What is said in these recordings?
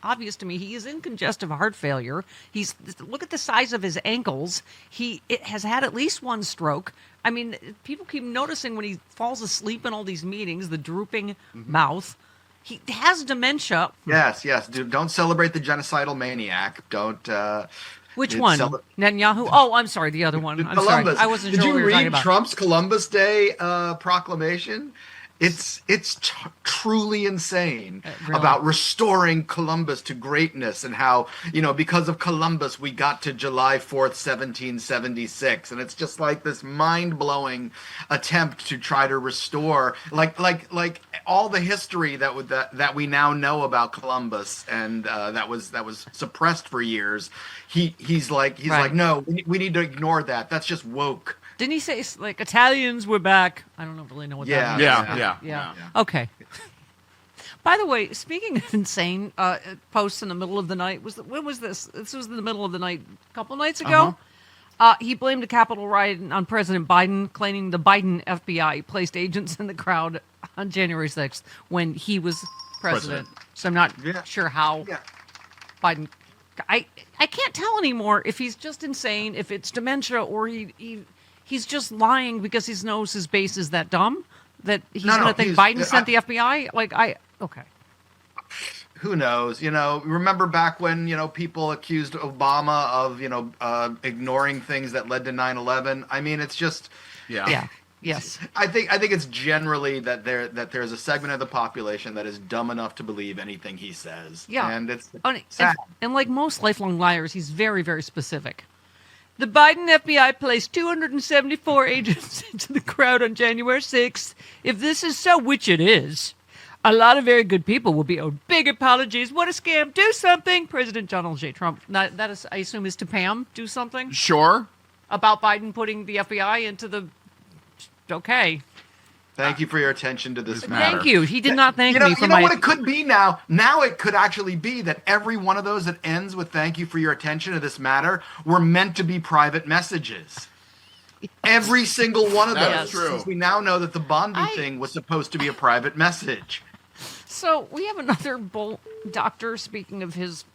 obvious to me. He is in congestive heart failure. Look at the size of his ankles. It has had at least one stroke. I mean, people keep noticing when he falls asleep in all these meetings, the drooping mouth. He has dementia. Yes. Don't celebrate the genocidal maniac. Don't. Which one? Netanyahu? Oh, I'm sorry, the other one. I'm Columbus. sorry. I wasn't sure Did what we you were talking read about. Trump's Columbus Day proclamation? It's truly insane Really? About restoring Columbus to greatness and how, because of Columbus, we got to July 4th, 1776. And it's just like this mind-blowing attempt to try to restore like all the history that we now know about Columbus and that was suppressed for years. He's like, no, we need to ignore that. That's just woke. Didn't he say like Italians were back? I don't really know what that means. Yeah. Okay. By the way, speaking of insane posts in the middle of the night, when was this? This was in the middle of the night a couple nights ago. He blamed a Capitol riot on President Biden, claiming the Biden FBI placed agents in the crowd on January 6th when he was president. So I'm not sure how Biden... I can't tell anymore if he's just insane, if it's dementia, or he's just lying because he knows his base is that dumb that he's going to think Biden sent the FBI. Okay. Who knows? Remember back when people accused Obama of ignoring things that led to 9/11. I mean, it's just Yes. I think it's generally that there's a segment of the population that is dumb enough to believe anything he says. Yeah, and it's sad. And like most lifelong liars, he's very, very specific. The Biden FBI placed 274 agents into the crowd on January 6th. If this is so, which it is, a lot of very good people will be owed big apologies. What a scam. Do something. President Donald J. Trump. That is, I assume, is to Pam. Do something. Sure. About Biden putting the FBI into the... Okay. Thank you for your attention to this matter. Thank you. He did not thank me for what it could be now? Now it could actually be that every one of those that ends with thank you for your attention to this matter were meant to be private messages. Every single one of those. That's true. Since we now know that the Bondi thing was supposed to be a private message. So we have another doctor, speaking of his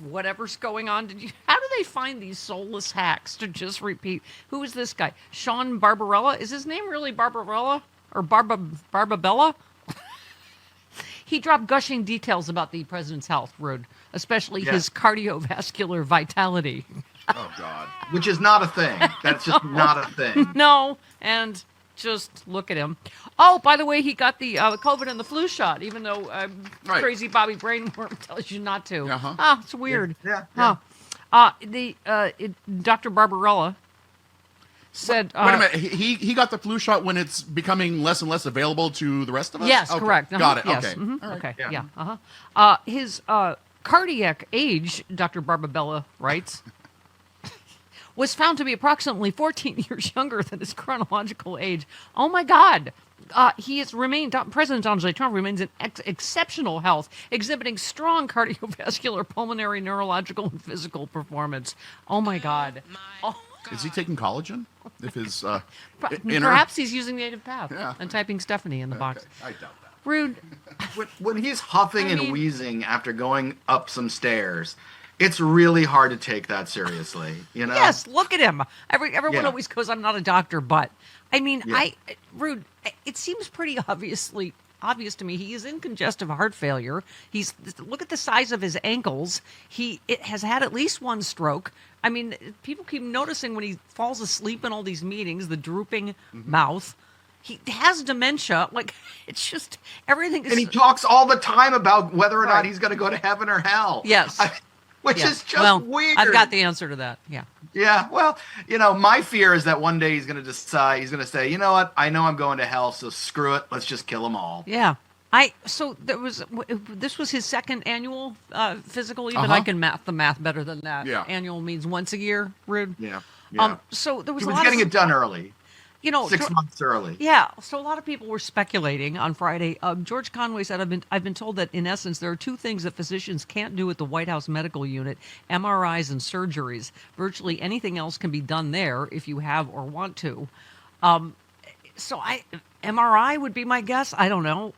whatever's going on. How do they find these soulless hacks to just repeat? Who is this guy? Sean Barbarella? Is his name really Barbarella? Or Barbabella? He dropped gushing details about the president's health, Rude, especially his cardiovascular vitality. Oh, God. Which is not a thing. That's just not a thing. No, and just look at him. Oh, by the way, he got the COVID and the flu shot, even though crazy Bobby Brainworm tells you not to. It's weird. Yeah. Dr. Barbarella said... Wait a minute. He got the flu shot when it's becoming less and less available to the rest of us? Yes, okay. correct. Got it. Yes. Okay. Mm-hmm. All right. Okay, his cardiac age, Dr. Barbabella writes, was found to be approximately 14 years younger than his chronological age. Oh, my God. President Donald J. Trump remains in exceptional health, exhibiting strong cardiovascular, pulmonary, neurological, and physical performance. Oh, my God. Oh. Is he taking collagen? If his Perhaps he's using native path Yeah. and typing Stephanie in the box. I doubt that. Rude. When he's huffing and wheezing after going up some stairs, it's really hard to take that seriously. Yes, look at him. Everyone always goes, I'm not a doctor, but I mean, Rude, it seems pretty obvious to me. He is in congestive heart failure. Look at the size of his ankles. It has had at least one stroke. I mean, people keep noticing when he falls asleep in all these meetings, the drooping mouth. He has dementia. Like, it's just everything is... And he talks all the time about whether or not he's going to go to heaven or hell. Yes. Which is just weird. I've got the answer to that. Yeah. Yeah. Well, my fear is that one day he's going to decide, he's going to say, you know what? I know I'm going to hell, so screw it. Let's just kill them all. Yeah. This was his second annual physical. Even I can math better than that. Yeah. Annual means once a year, Rude. Yeah. So there was he was getting it done early. 6 months early. Yeah. So a lot of people were speculating on Friday. George Conway said, I've been told that in essence there are two things that physicians can't do at the White House Medical Unit: MRIs and surgeries. Virtually anything else can be done there if you have or want to. MRI would be my guess. I don't know.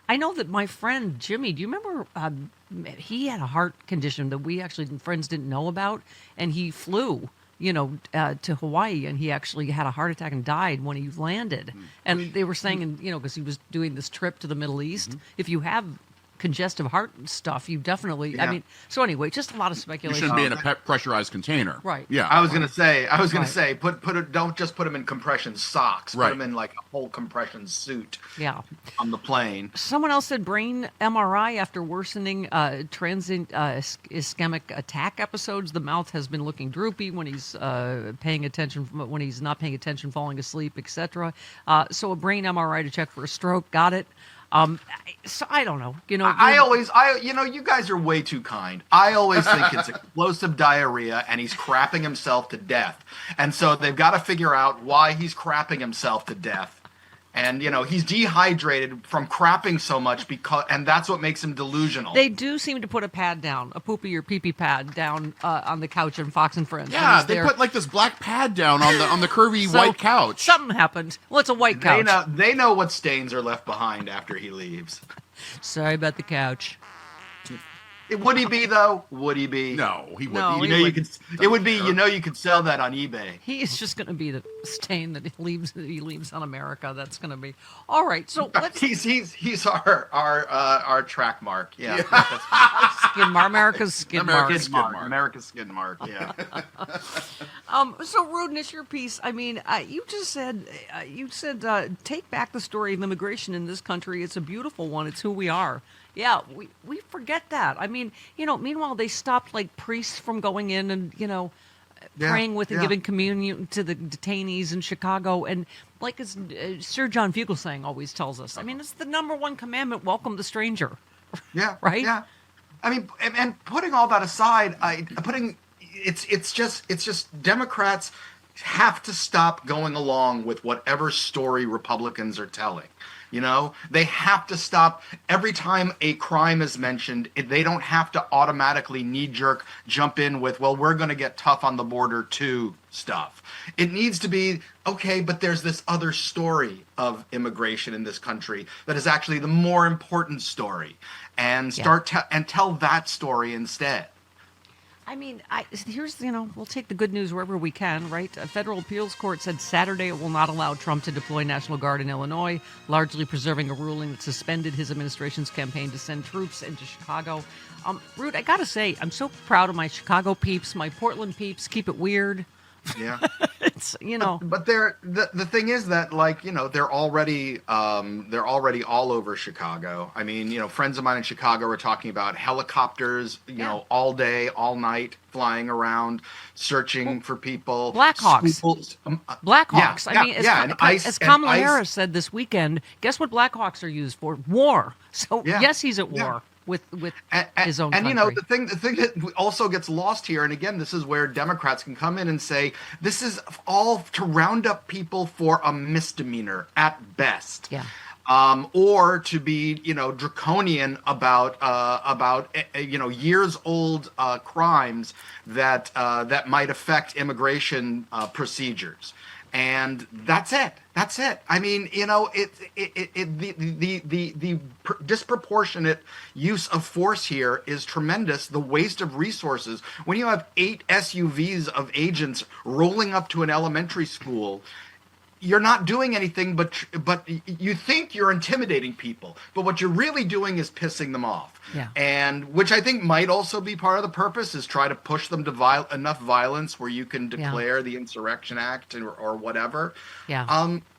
I know that my friend Jimmy, do you remember he had a heart condition that we actually friends didn't know about, and he flew, to Hawaii, and he actually had a heart attack and died when he landed. And they were saying, because he was doing this trip to the Middle East, if you have congestive heart stuff, you definitely. Yeah. I mean, so anyway, just a lot of You speculation. shouldn't be in a pressurized container. Right. Yeah. I was gonna say, Right. don't just put them in compression socks. Right. Put them in like a whole compression suit Yeah. on the plane. Someone else said brain MRI after worsening transient ischemic attack episodes. The mouth has been looking droopy when he's paying attention, when he's not paying attention, falling asleep, etc. So a brain MRI to check for a stroke. Got it. So I don't know. You guys are way too kind. I always think it's explosive diarrhea and he's crapping himself to death. And so they've got to figure out why he's crapping himself to death. And, he's dehydrated from crapping so much and that's what makes him delusional. They do seem to put a pad down, a poopy or pee-pee pad down on the couch in Fox and Friends. when Yeah, he's they there. put like this black pad down on the curvy So, white couch. Something happened. Well, it's a white couch. They know what stains are left behind after he leaves. Sorry about the couch. Would he be though? Would he be? No, he wouldn't. No, He- he You could. It would be. You could sell that on eBay. He is just going to be the stain that he leaves on America. That's going to be all right. So let's He's our track mark. Yeah. America's skin mark. America's skid mark. America's skin mark. Yeah. So Rudeness, your piece. I mean, you said take back the story of immigration in this country. It's a beautiful one. It's who we are. Yeah, we forget that. I mean, meanwhile they stopped like priests from going in and praying with and yeah. giving communion to the detainees in Chicago, and like as Sir John Fugelsang always tells us. I mean, it's the number one commandment: welcome the stranger. Yeah. Right? Yeah. I mean, and putting all that aside, it's just Democrats have to stop going along with whatever story Republicans are telling. They have to stop every time a crime is mentioned. They don't have to automatically knee-jerk jump in with, well, we're going to get tough on the border too stuff. It needs to be, okay, but there's this other story of immigration in this country that is actually the more important story, and tell that story instead. I mean, we'll take the good news wherever we can, right? A federal appeals court said Saturday it will not allow Trump to deploy National Guard in Illinois, largely preserving a ruling that suspended his administration's campaign to send troops into Chicago. Rude, I gotta say, I'm so proud of my Chicago peeps, my Portland peeps. Keep it weird. Yeah. It's, But the thing is that they're already all over Chicago. I mean, friends of mine in Chicago are talking about helicopters, all day, all night, flying around, searching for people. Blackhawks. Blackhawks. Yeah, I mean, and as Kamala Harris said this weekend, guess what Blackhawks are used for? War. So yes, he's at war. With his own country. And the thing that also gets lost here, and again, this is where Democrats can come in and say, this is all to round up people for a misdemeanor at best. Yeah. Or to be, draconian about years old crimes that might affect immigration procedures. And that's it. That's it. I mean, the disproportionate use of force here is tremendous. The waste of resources. When you have 8 SUVs of agents rolling up to an elementary school, you're not doing anything, but you think you're intimidating people, but what you're really doing is pissing them off. Yeah. And which I think might also be part of the purpose, is try to push them to enough violence where you can declare the Insurrection Act or whatever. Yeah.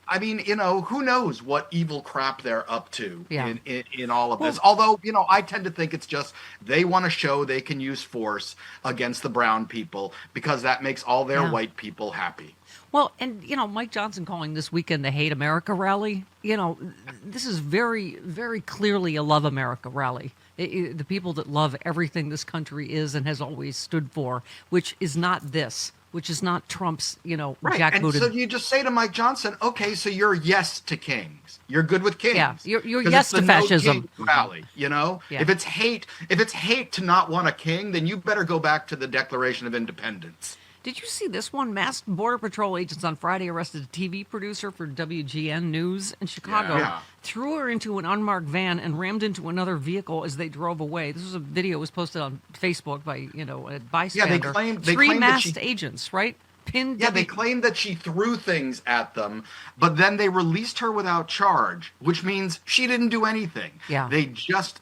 I mean, who knows what evil crap they're up to in all of this. Well, Although, I tend to think it's just they want to show they can use force against the brown people because that makes all their white people happy. Well, and, Mike Johnson calling this weekend the Hate America rally, this is very, very clearly a Love America rally. The people that love everything this country is and has always stood for, which is not this, which is not Trump's, Right. jackbooted. And so you just say to Mike Johnson, okay, so you're yes to kings. You're good with kings. Yeah, you're 'Cause yes it's the to fascism. No king rally, Yeah. If it's hate to not want a king, then you better go back to the Declaration of Independence. Did you see this one? Masked Border Patrol agents on Friday arrested a TV producer for WGN News in Chicago, Yeah. threw her into an unmarked van, and rammed into another vehicle as they drove away. This was a video was posted on Facebook by, a bystander. They Three claim that masked agents, right? Pinned. Yeah, they claimed that she threw things at them, but then they released her without charge, which means she didn't do anything. Yeah. They just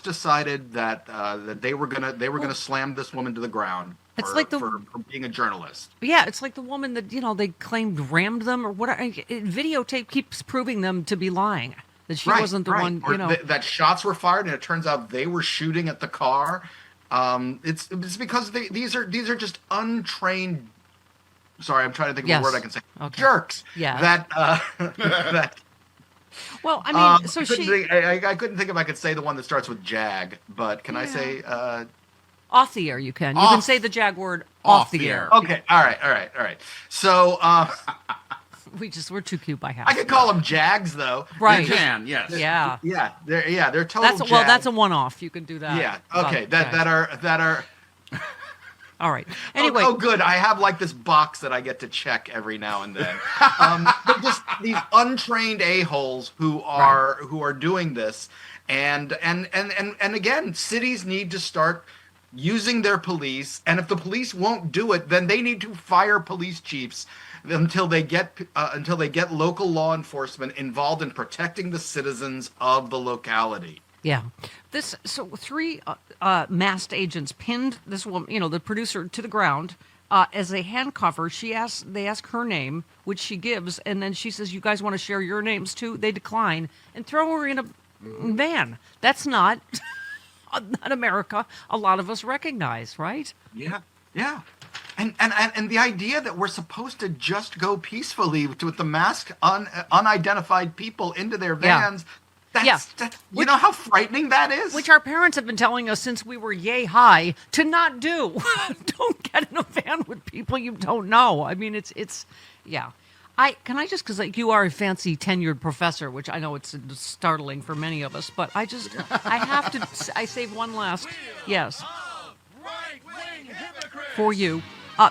decided that that they were gonna slam this woman to the ground It's for, like the- for being a journalist. Yeah, it's like the woman that, they claimed rammed them or whatever. Videotape keeps proving them to be lying. That she wasn't the one, Or that shots were fired, and it turns out they were shooting at the car. It's because these are just untrained. Sorry, I'm trying to think of a word I can say. Okay. Jerks. Yeah. That. Well, I mean, so I couldn't think if I could say the one that starts with Jag, but can I say? Off the air, you can. You can say the Jag word off the air. Okay. All right. So We're too cute by half. I could call them Jags, though. Right. You can, yes. Yeah. They're total. That's a one-off. You can do that. Yeah. Okay. That are. All right. Anyway. Oh, good. I have like this box that I get to check every now and then. But just these untrained a-holes who are doing this, and again, cities need to start using their police, and if the police won't do it, then they need to fire police chiefs until they get local law enforcement involved in protecting the citizens of the locality. Yeah. Three masked agents pinned this woman, the producer, to the ground. As they handcuff her, they ask her name, which she gives, and then she says, "You guys want to share your names too?" They decline and throw her in a van. That's not America. A lot of us recognize, right? Yeah. And the idea that we're supposed to just go peacefully with the masked unidentified people into their vans. You know how frightening that is? Which our parents have been telling us since we were yay high to not do. Don't get in a van with people you don't know. I mean, it's yeah. Because you are a fancy tenured professor, which I know it's startling for many of us, but I save one last, yes, for you.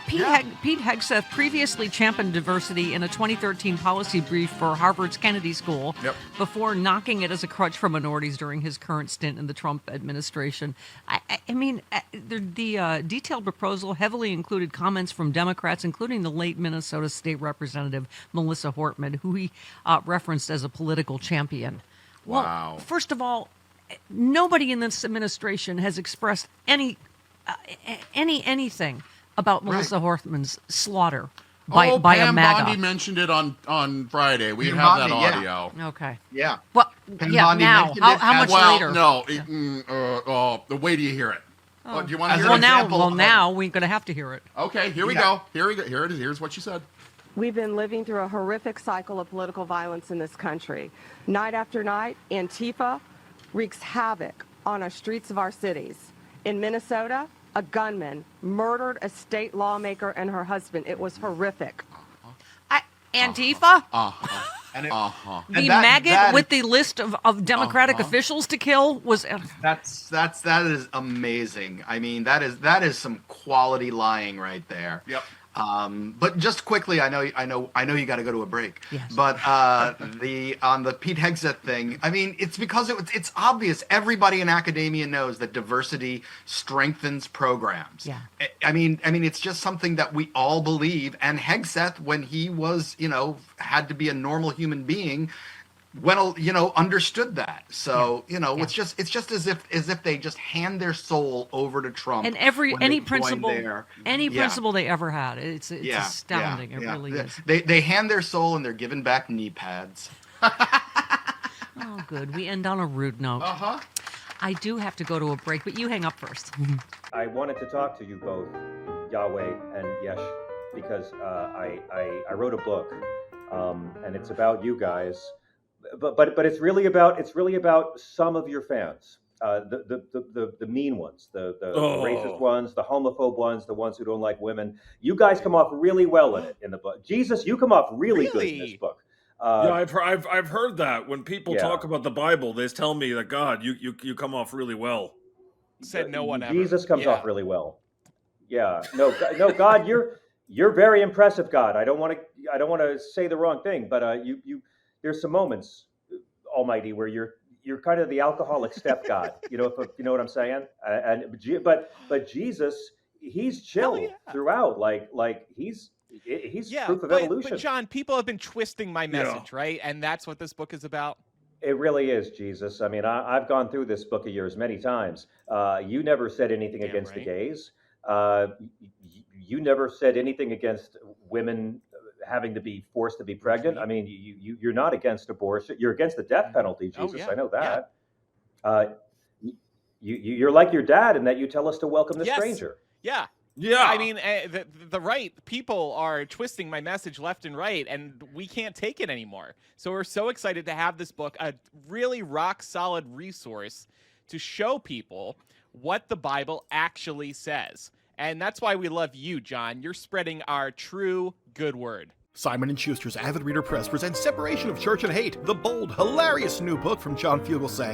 Pete Hegseth previously championed diversity in a 2013 policy brief for Harvard's Kennedy School before knocking it as a crutch for minorities during his current stint in the Trump administration. The detailed proposal heavily included comments from Democrats, including the late Minnesota State Representative Melissa Hartmann, who he referenced as a political champion. Wow. Well, first of all, nobody in this administration has expressed anything about Melissa Hartmann's slaughter by Pam a MAGA. Bondi mentioned it on Friday. We Pam have Bondi, that audio. Okay. Yeah. Well, Pam yeah. Bondi Now, mentioned how it much as- later? No. The way do you hear it? Do you want to hear Well, it? now we're going to have to hear it. Okay, here we go. Here it is. Here's what she said. We've been living through a horrific cycle of political violence in this country. Night after night, Antifa wreaks havoc on our streets of our cities. In Minnesota, a gunman murdered a state lawmaker and her husband. It was horrific. Antifa? And The maggot with the list of Democratic officials to kill was... that is amazing. I mean, that is some quality lying right there. Yep. But just quickly, I know you got to go to a break. Yes. But on the Pete Hegseth thing, I mean, it's because it's obvious. Everybody in academia knows that diversity strengthens programs. Yeah. I mean, it's just something that we all believe. And Hegseth, when he was, had to be a normal human being, understood that. So, it's just as if they just hand their soul over to Trump. And any principle they ever had. It's astounding. It really is. They hand their soul and they're given back knee pads. Oh, good. We end on a rude note. Uh-huh. I do have to go to a break, but you hang up first. I wanted to talk to you both, Yahweh and Yesh, because I wrote a book, and it's about you guys. But it's really about some of your fans, the mean ones, the racist ones, the homophobe ones, the ones who don't like women. You guys come off really well in the book. Jesus, you come off really good in this book. Yeah, I've heard that when people talk about the Bible, they tell me that God, you come off really well. Said no one ever. Jesus comes off really well. Yeah, no, God, You're very impressive, God. I don't want to say the wrong thing, but there's some moments, Almighty, where you're kind of the alcoholic step God. You know, if you know what I'm saying. But Jesus, he's chill throughout. Like he's proof of evolution. But John, people have been twisting my message, right? And that's what this book is about. It really is, Jesus. I mean, I've gone through this book of yours many times. You never said anything against the gays. You never said anything against women having to be forced to be pregnant. I mean, you're not against abortion. You're against the death penalty, Jesus. I know that. You're like your dad in that you tell us to welcome the stranger. Yeah. I mean, the right people are twisting my message left and right, and we can't take it anymore. So we're so excited to have this book, a really rock solid resource to show people what the Bible actually says. And that's why we love you, John. You're spreading our true good word. Simon & Schuster's Avid Reader Press presents Separation of Church and Hate, the bold, hilarious new book from John Fugelsang.